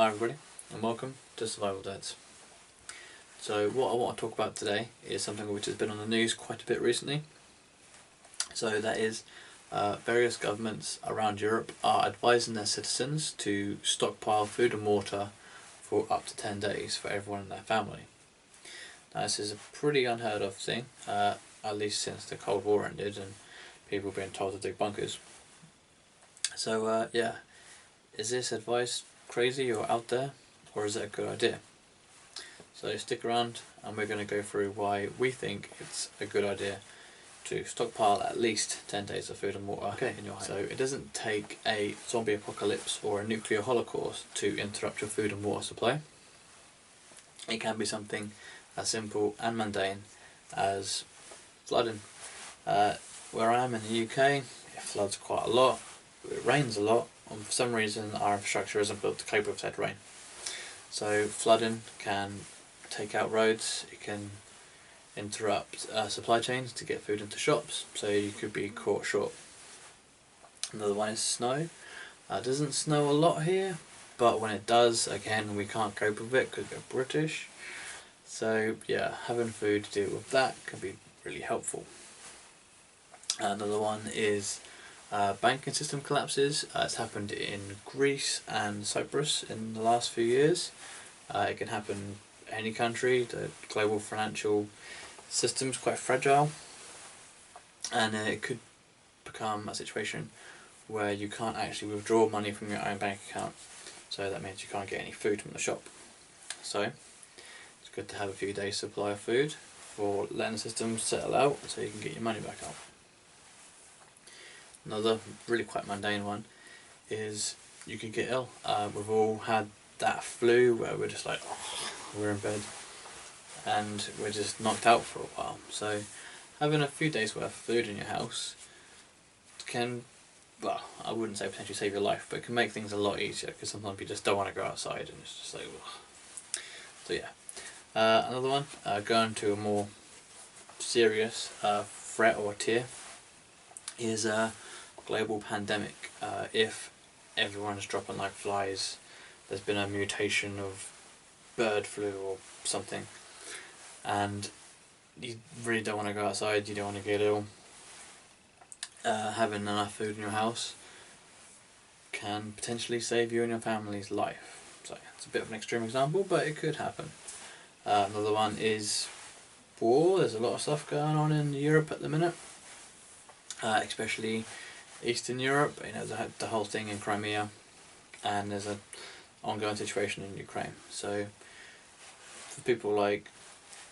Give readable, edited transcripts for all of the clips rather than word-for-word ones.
Hi everybody and welcome to Survival Dads. So what I want to talk about today is something which has been on the news quite a bit recently. So that is various governments around Europe are advising their citizens to stockpile food and water for up to 10 days for everyone in their family. Now this is a pretty unheard of thing, at least since the Cold War ended and people being told to dig bunkers. So yeah, is this advice crazy or out there, or is it a good idea? So stick around and we're going to go through why we think it's a good idea to stockpile at least 10 days of food and water in your home. So it doesn't take a zombie apocalypse or a nuclear holocaust to interrupt your food and water supply. It can be something as simple and mundane as flooding. Where I am in the UK, it floods quite a lot, it rains a lot, and for some reason our infrastructure isn't built to cope with said rain. So flooding can take out roads, it can interrupt supply chains to get food into shops, so you could be caught short. Another one is snow. It doesn't snow a lot here, but when it does, again, we can't cope with it because we're British. So yeah, having food to deal with that can be really helpful. Another one is banking system collapses. It's happened in Greece and Cyprus in the last few years. It can happen in any country. The global financial system is quite fragile, and it could become a situation where you can't actually withdraw money from your own bank account. So that means you can't get any food from the shop. So it's good to have a few days supply of food for letting the system settle out so you can get your money back out. Another really quite mundane one is you could get ill. We've all had that flu where we're just like, oh, we're in bed and we're just knocked out for a while. So having a few days worth of food in your house can, well, I wouldn't say potentially save your life, but it can make things a lot easier because sometimes you just don't want to go outside and it's just like, ugh. So yeah. Another one, going to a more serious threat or tier, is a global pandemic. If everyone's dropping like flies, there's been a mutation of bird flu or something, and you really don't want to go outside, you don't want to get ill, having enough food in your house can potentially save you and your family's life. So it's a bit of an extreme example, but it could happen. Another one is war. There's a lot of stuff going on in Europe at the minute, especially Eastern Europe. You know, the whole thing in Crimea, and there's an ongoing situation in Ukraine. So for people like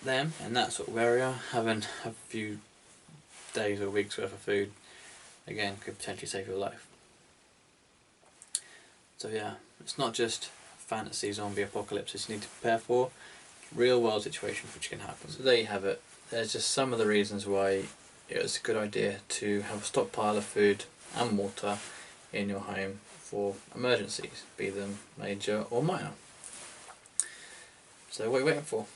them in that sort of area, having a few days or weeks worth of food again could potentially save your life. So yeah, it's not just fantasy zombie apocalypses you need to prepare for, real world situations which can happen. So there you have it. There's just some of the reasons why it's a good idea to have a stockpile of food and water in your home for emergencies, be them major or minor. So what are you waiting for?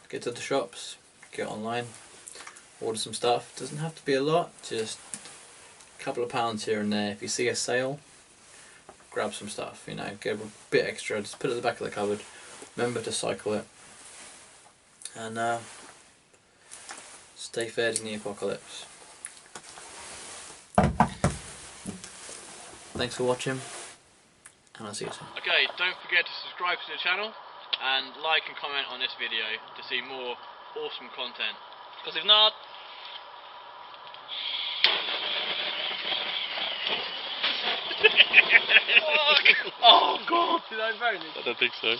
Get to the shops, get online, order some stuff. Doesn't have to be a lot, just a couple of pounds here and there. If you see a sale, grab some stuff, you know, get a bit extra, just put it at the back of the cupboard. Remember to cycle it, and stay fed in the apocalypse. Thanks for watching, and I'll see you soon. Okay, don't forget to subscribe to the channel and like and comment on this video to see more awesome content. Because if not... oh god, did I burn it? I don't think so.